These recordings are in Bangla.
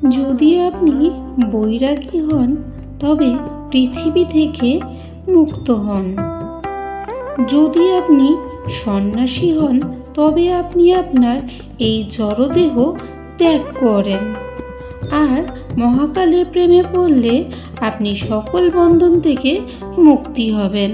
যদি আপনি বৈরাগী হন তবে পৃথিবী থেকে মুক্ত হন। যদি আপনি সন্ন্যাসী হন তবে আপনি আপনার এই জড়দেহ ত্যাগ করেন। আর মহাকালের প্রেমে পড়লে আপনি সকল বন্ধন থেকে মুক্তি হবেন।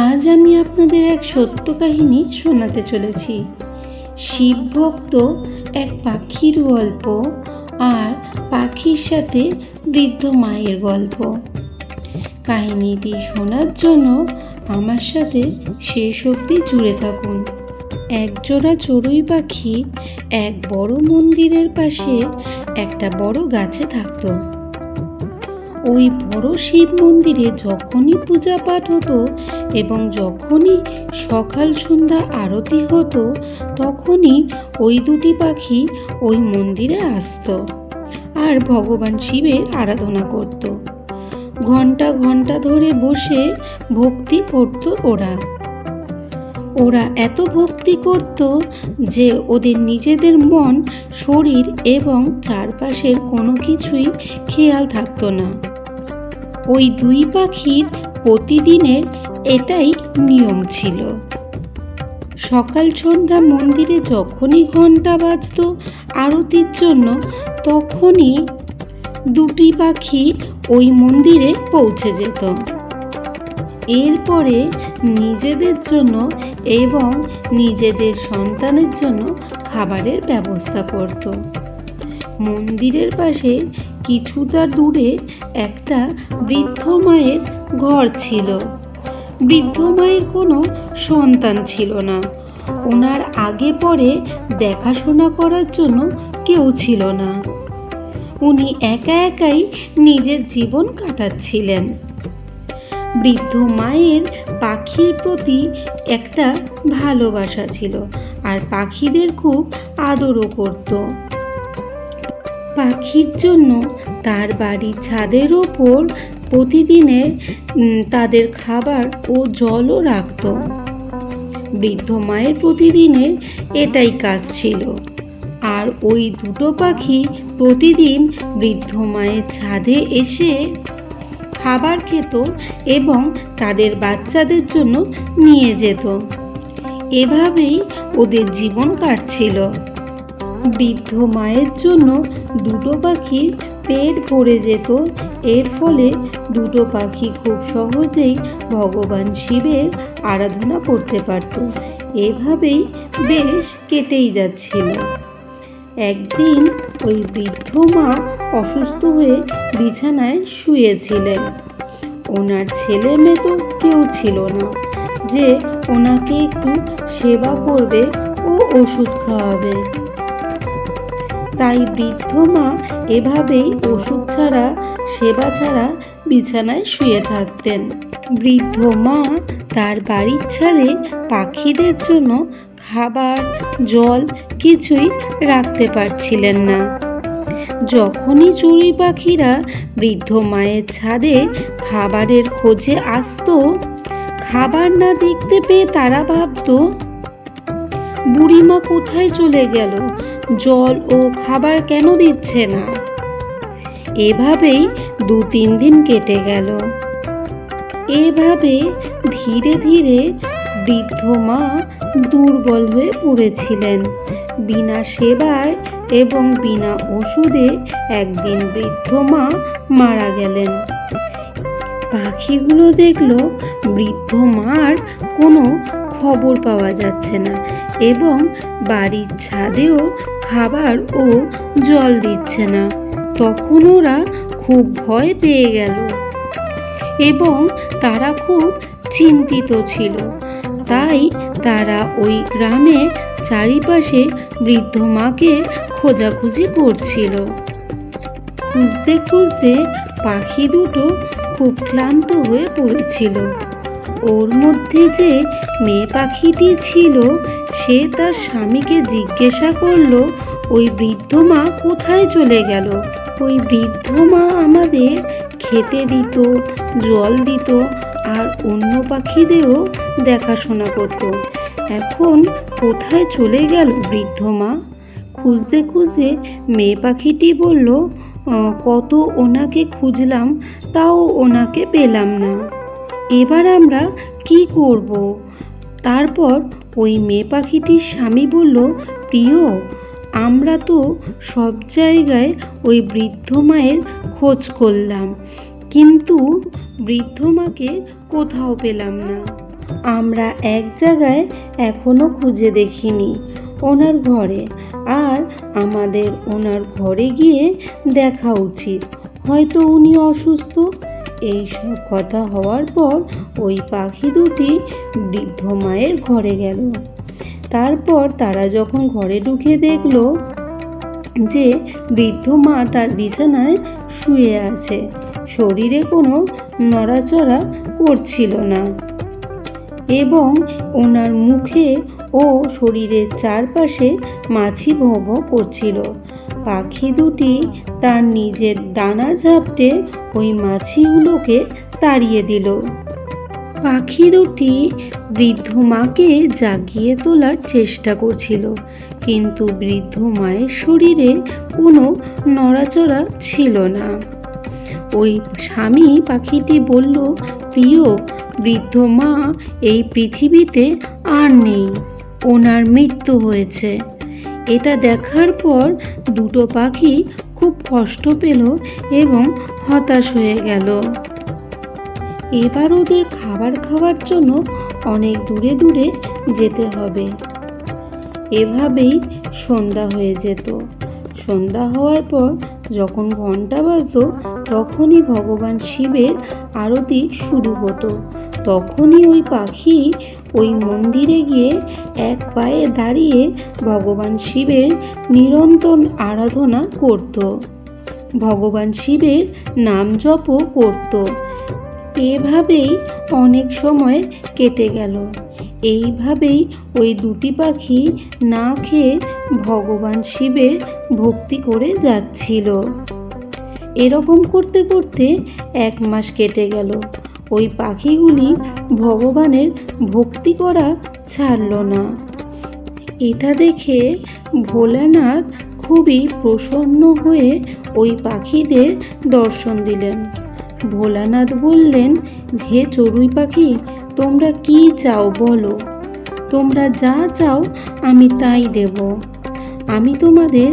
আজ আমি আপনাদের এক সত্য কাহিনী শোনাতে চলেছি। শিব ভক্ত এক পাখির গল্প আর পাখির সাথে বৃদ্ধ মায়ের গল্প। কাহিনীটি শোনার জন্য আমার সাথে শেষ অবধি জুড়ে থাকুন। একজোড়া চড়ুই পাখি এক বড় মন্দিরের পাশে একটা বড় গাছে থাকতো। ওই বড় শিব মন্দিরে যখনই পূজা পাঠ হতো এবং যখনই সকাল সন্ধ্যা আরতি হতো তখনই ওই দুটি পাখি ওই মন্দিরে আসতো আর ভগবান শিবের আরাধনা করত। ঘন্টা ঘন্টা ধরে বসে ভক্তি করত ওরা এত ভক্তি করত যে ওদের নিজেদের মন, শরীর এবং চারপাশের কোনো কিছুই খেয়াল থাকতো না। ওই দুই পাখির প্রতিদিনের এটাই নিয়ম ছিল। সকাল সন্ধ্যা মন্দিরে যখনই ঘন্টা বাজতো আরতির জন্য তখনই দুটি পাখি ওই মন্দিরে পৌঁছে যেত। এরপরে নিজেদের জন্য এবং নিজেদের সন্তানের জন্য খাবারের ব্যবস্থা করত। মন্দিরের পাশে কিছুটা দূরে একটা বৃদ্ধ মায়ের ঘর ছিল। বৃদ্ধ মায়ের কোনো সন্তান ছিল না। ওনার আগে পরে দেখাশোনা করার জন্য কেউ ছিল না। উনি একা একাই নিজের জীবন কাটাচ্ছিলেন। বৃদ্ধ মায়ের পাখির প্রতি একটা ভালোবাসা ছিল আর পাখিদের খুব আদরও করত। পাখির জন্য তার বাড়ির ছাদের ওপর প্রতিদিনের তাদের খাবার ও জলও রাখত। বৃদ্ধ মায়ের প্রতিদিনের এটাই কাজ ছিল। আর ওই দুটো পাখি প্রতিদিন বৃদ্ধ মায়ের ছাদে এসে খাবার খেত এবং তাদের বাচ্চাদের জন্য নিয়ে যেত। এভাবেই ওদের জীবন কাটছিল। বৃদ্ধ মায়ের জন্য দুটো পাখির পেট ভরে যেত। এর ফলে দুটো পাখি খুব সহজেই ভগবান শিবের আরাধনা করতে পারত। এভাবেই বেশ কেটেই যাচ্ছিল। একদিন ওই বৃদ্ধ মা অসুস্থ হয়ে বিছানায় শুয়েছিলেন। ওনার ছেলে মেয়ে তো কেউ ছিল না যে ওনাকে একটু সেবা করবে ও ওষুধ খাওয়াবে। তাই বৃদ্ধ মা এভাবেই ওষুধ ছাড়া, সেবা ছাড়া বিছানায় শুয়ে থাকতেন। বৃদ্ধ মা তার বাড়ির ছাদে পাখিদের জন্য খাবার, জল কিছুই রাখতে পারছিলেন না। যখনই চড়ুই পাখিরা বৃদ্ধ মায়ের ছাদে খাবারের খোঁজে আসতো, খাবার না দেখতে পেয়ে তারা ভাবত, বুড়িমা কোথায় চলে গেল? জল ও খাবার কেন দিচ্ছে না? এভাবেই 2-3 দিন কেটে গেল। এভাবে ধীরে ধীরে বৃদ্ধ মা দুর্বল হয়ে পড়েছিলেন। বিনা সেবায় এবং বিনা ওষুধে একদিন বৃদ্ধ মা মারা গেলেন। পাখিগুলো দেখলো বৃদ্ধ মার কোনো খবর পাওয়া যাচ্ছে না এবং বাড়ির ছাদেও খাবার ও জল দিচ্ছে না। তখন ওরা খুব ভয় পেয়ে গেল এবং তারা খুব চিন্তিত ছিল। তাই তারা ওই গ্রামের চারিপাশে বৃদ্ধ মাকে খোঁজাখুঁজি করছিল। খুঁজতে খুঁজতে পাখি দুটো খুব ক্লান্ত হয়ে পড়েছিল। ওর মধ্যে যে মেয়ে পাখিটি ছিল সে তার স্বামীকে জিজ্ঞাসা করলো, ওই বৃদ্ধ মা কোথায় চলে গেল? ওই বৃদ্ধ মা আমাদের খেতে দিত, জল দিত আর অন্য পাখিদেরও দেখাশোনা করত। এখন কোথায় চলে গেল বৃদ্ধ মা? খুঁজতে খুঁজতে মেয়ে পাখিটি বলল, কত ওনাকে খুঁজলাম, তাও ওনাকে পেলাম না। এবার আমরা কি করব? তারপর ওই মেয়ে পাখিটির স্বামী বলল, প্রিয়, আমরা তো সব জায়গায় ওই বৃদ্ধ মায়ের খোঁজ করলাম, কিন্তু বৃদ্ধ মাকে কোথাও পেলাম না। আমরা এক জায়গায় এখনো খুঁজে দেখিনি, ওনার ঘরে। আর আমাদের ওনার ঘরে গিয়ে দেখা উচিত, হয়তো উনি অসুস্থ। এই সব কথা হওয়ার পর ওই পাখি দুটি বৃদ্ধ মায়ের ঘরে গেল। তারপর তারা যখন ঘরে ঢুকে দেখল যে বৃদ্ধ মা তার বিছানায় শুয়ে আছে, শরীরে কোনো নড়াচড়া করছিল না এবং ওনার মুখে ও শরীরের চারপাশে মাছি ভোঁ ভোঁ করছিল। পাখি দুটি তার নিজের ডানা ঝাপটে ওই মাছিগুলোকে তাড়িয়ে দিল। পাখি দুটি বৃদ্ধ মাকে জাগিয়ে তোলার চেষ্টা করছিল, কিন্তু বৃদ্ধ মায়ের শরীরে কোনো নড়াচড়া ছিল না। ওই স্বামী পাখিটি বলল, প্রিয়, বৃদ্ধ মা এই পৃথিবীতে আর নেই, ওনার মৃত্যু হয়েছে। এটা দেখার পর দুটো পাখি খুব কষ্ট পেল এবং হতাশ হয়ে গেল। এবার ওদের খাবার খাওয়ার জন্য অনেক দূরে দূরে যেতে হবে। এভাবেই সন্ধ্যা হয়ে যেত। সন্ধ্যা হওয়ার পর যখন ঘন্টা বাজতো, তখনই ভগবান শিবের আরতি শুরু হতো। তখনই ওই পাখি ওই মন্দিরে গিয়ে এক পায়ে দাঁড়িয়ে ভগবান শিবের নিরন্তর আরাধনা করত, ভগবান শিবের নাম জপও করত। এভাবেই অনেক সময় কেটে গেল। এইভাবেই ওই দুটি পাখি না খেয়ে ভগবান শিবের ভক্তি করে যাচ্ছিল। এরকম করতে করতে 1 মাস কেটে গেল। ওই পাখিগুলি ভগবানের ভক্তি করা ছাড়ল না। এটা দেখে ভোলানাথ খুবই প্রসন্ন হয়ে ওই পাখিদের দর্শন দিলেন। ভোলানাথ বললেন, হে চড়ুই পাখি, তোমরা কি চাও বলো? তোমরা যা চাও আমি তাই দেব। আমি তোমাদের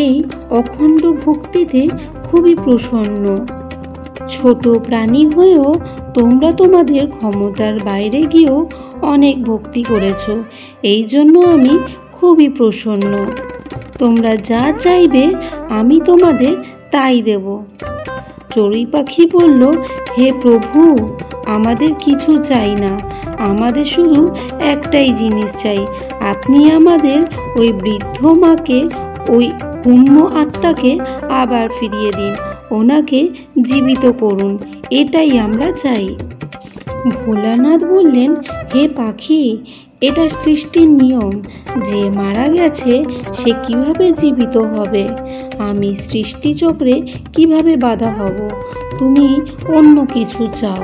এই অখণ্ড ভক্তিতে খুবই প্রসন্ন। ছোট প্রাণী হয়েও তোমরা তোমাদের ক্ষমতার বাইরে গিয়েও অনেক ভক্তি করেছো, এই জন্য আমি খুবই প্রসন্ন। তোমরা যা চাইবে আমি তোমাদের তাই দেব। চড়ুই পাখি বলল, হে প্রভু, আমাদের কিছু চাই না, আমাদের শুধু একটাই জিনিস চাই, আপনি আমাদের ওই বৃদ্ধ মাকে, ওই পুণ্য আত্মাকে আবার ফিরিয়ে দিন, ওনাকে জীবিত করুন, এটাই আমরা চাই। ভোলানাথ বললেন, হে পাখি, এটা সৃষ্টির নিয়ম, যে মারা গেছে সে কিভাবে জীবিত হবে? আমি সৃষ্টিচক্রে কিভাবে বাধা হব? তুমি অন্য কিছু চাও।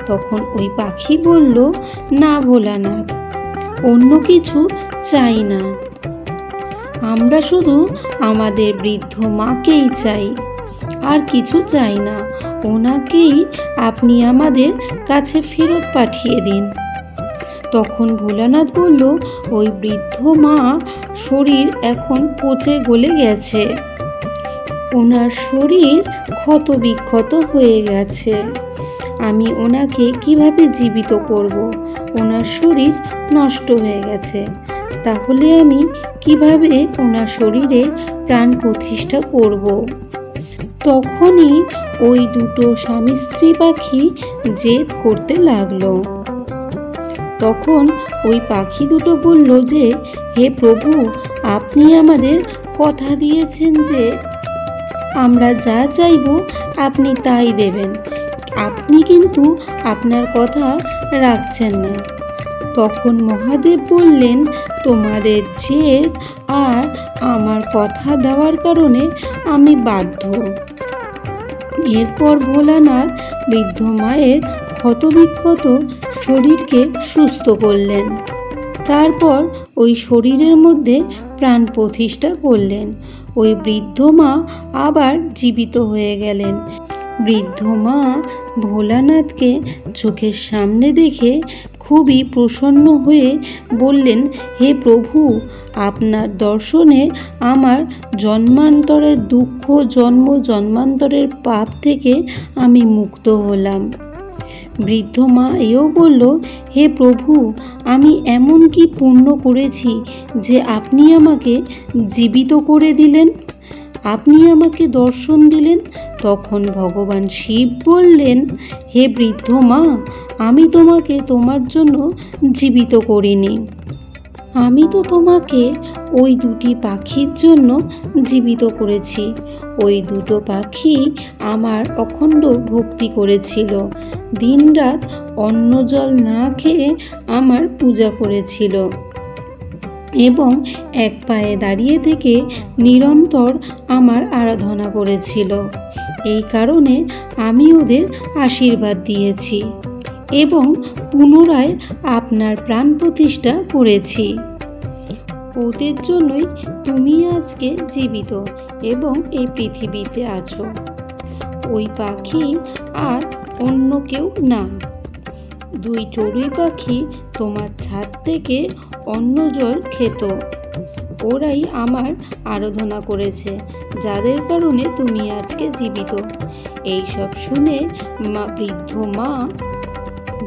তখন ওই পাখি বলল, না ভোলানাথ, অন্য কিছু চাই না, আমরা শুধু আমাদের বৃদ্ধ মাকেই চাই, আর কিছু চাই না, ওনাকেই আপনি আমাদের কাছে ফেরত পাঠিয়ে দিন। তখন ভোলানাথ বলল, ওই বৃদ্ধ মা শরীর এখন পচে গলে গেছে, ওনার শরীর ক্ষত বিক্ষত হয়ে গেছে, আমি ওনাকে কিভাবে জীবিত করব? ওনার শরীর নষ্ট হয়ে গেছে, তাহলে আমি কিভাবে ওনার শরীরে প্রাণ প্রতিষ্ঠা করব? তখনই ওই দুটো স্বামী স্ত্রী পাখি জেদ করতে লাগলো। তখন ওই পাখি দুটো বলল যে, হে প্রভু, আপনি আমাদের কথা দিয়েছেন যে আমরা যা চাইব আপনি তাই দেবেন, আপনি কিন্তু আপনার কথা রাখছেন না। তখন মহাদেব বললেন, তোমাদের জেদ আর আমার কথা দেওয়ার কারণে আমি বাধ্য। এরপর ভোলানাথ বৃদ্ধ মায়ের ক্ষতবিক্ষত শরীরকে সুস্থ করলেন। তারপর ওই শরীরের মধ্যে প্রাণ প্রতিষ্ঠা করলেন। ওই বৃদ্ধ মা আবার জীবিত হয়ে গেলেন। বৃদ্ধ মা ভোলানাথকে চোখের সামনে দেখে খুবই প্রসন্ন হয়ে বললেন, হে প্রভু, আপনার দর্শনে আমার জন্মান্তরের দুঃখ, জন্মান্তরের পাপ থেকে আমি মুক্ত হলাম। বৃদ্ধ মা এও বলল, হে প্রভু, আমি এমন কি পুণ্য করেছি যে আপনি আমাকে জীবিত করে দিলেন, আপনি আমাকে দর্শন দিলেন? তখন ভগবান শিব বললেন, হে বৃদ্ধ মা, আমি তোমাকে তোমার জন্য জীবিত করিনি, আমি তো তোমাকে ওই দুটি পাখির জন্য জীবিত করেছি। ওই দুটো পাখি আমার অখণ্ড ভক্তি করেছিল, দিনরাত অন্ন জল না খেয়ে আমার পূজা করেছিল এবং এক পায়ে দাঁড়িয়ে থেকে নিরন্তর আমার আরাধনা করেছিল। এই কারণে আমি ওদের আশীর্বাদ দিয়েছি এবং পুনরায় আপনার প্রাণ প্রতিষ্ঠা করেছি। ওদের জন্যই তুমি আজকে জীবিত এবং এই পৃথিবীতে আছো। ওই পাখি আর অন্য কেউ না। দুই চড়ুই পাখি তোমার ছাদ থেকে অন্ন জল খেত, ওরাই আমার আরাধনা করেছে, যাদের কারণে তুমি আজকে জীবিত। এই সব শুনে বৃদ্ধ মা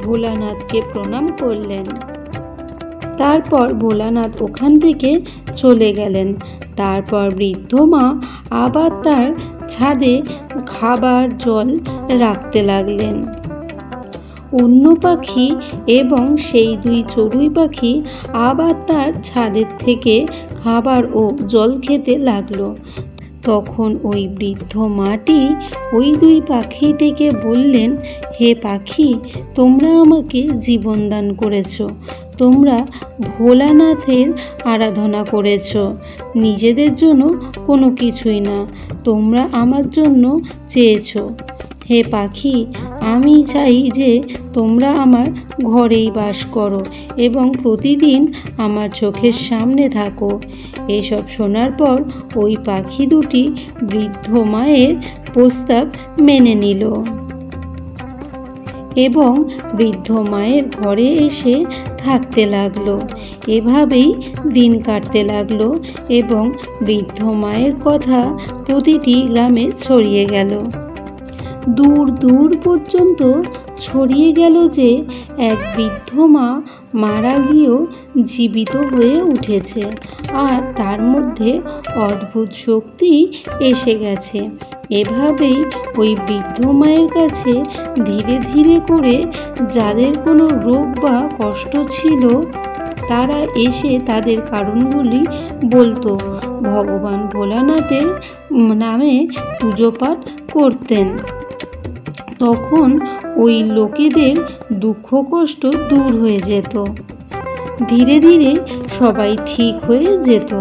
ভোলানাথকে প্রণাম করলেন। তারপর ভোলানাথ ওখান থেকে চলে গেলেন। তারপর বৃদ্ধ মা আবার তার ছাদে খাবার জল রাখতে লাগলেন। অন্য পাখি এবং সেই দুই চড়ুই পাখি আবার তার ছাদের থেকে খাবার ও জল খেতে লাগলো। তখন ওই বৃদ্ধ মাটি ওই দুই পাখিটিকে বললেন, হে পাখি, তোমরা আমাকে জীবন দান করেছ, তোমরা ভোলানাথের আরাধনা করেছ, নিজেদের জন্য কোনো কিছুই না, তোমরা আমার জন্য চেয়েছ। হে পাখি, আমি চাই যে তোমরা আমার ঘরেই বাস করো এবং প্রতিদিন আমার চোখের সামনে থাকো। এসব শোনার পর ওই পাখি দুটি বৃদ্ধ মায়ের প্রস্তাব মেনে নিল এবং বৃদ্ধ মায়ের ঘরে এসে থাকতে লাগলো। এভাবেই দিন কাটতে লাগলো এবং বৃদ্ধ মায়ের কথা প্রতিটি গ্রামে ছড়িয়ে গেল। দূর দূর পর্যন্ত ছড়িয়ে গেল যে এক বৃদ্ধ মা মারা গিয়েও জীবিত হয়ে উঠেছে আর তার মধ্যে অদ্ভুত শক্তি এসে গেছে। এভাবেই ওই বৃদ্ধ মায়ের কাছে ধীরে ধীরে করে যাদের কোনো রোগ বা কষ্ট ছিল তারা এসে তাদের কারণগুলি বলতো, ভগবান ভোলানাথের নামে পুজো পাঠ করতেন। তখন ওই লোকেদের দুঃখ কষ্ট দূর হয়ে যেত, ধীরে ধীরে সবাই ঠিক হয়ে যেত।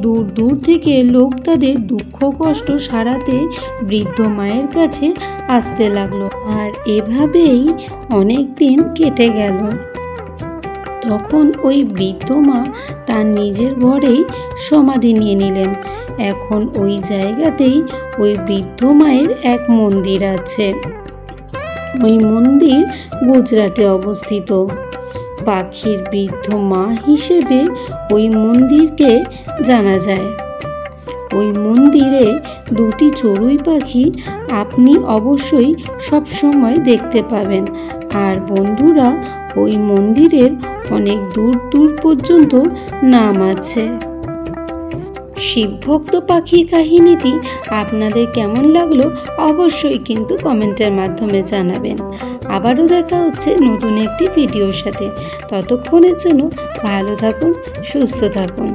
দূর দূর থেকে লোক তাদের দুঃখ কষ্ট সারাতে বৃদ্ধ মায়ের কাছে আসতে লাগলো আর এভাবেই অনেক দিন কেটে গেল। তখন ওই বৃদ্ধ মা তার নিজের ঘরেই সমাধি নিয়ে নিলেন। এখন ওই জায়গাতেই ওই বৃদ্ধ মায়ের এক মন্দির আছে। ওই মন্দির গুজরাটে অবস্থিত। পাখির বৃদ্ধ মা হিসেবে ওই মন্দিরকে জানা যায়। ওই মন্দিরে দুটি চড়ুই পাখি আপনি অবশ্যই সব সময় দেখতে পাবেন। আর বন্ধুরা, ওই মন্দিরের অনেক দূর দূর পর্যন্ত নাম আছে। শিবভক্ত পাখির কাহিনীটি আপনাদের কেমন লাগলো অবশ্যই কিন্তু কমেন্টের মাধ্যমে জানাবেন। আবারও দেখা হচ্ছে নতুন একটি ভিডিওর সাথে। ততক্ষণের জন্য ভালো থাকুন, সুস্থ থাকুন।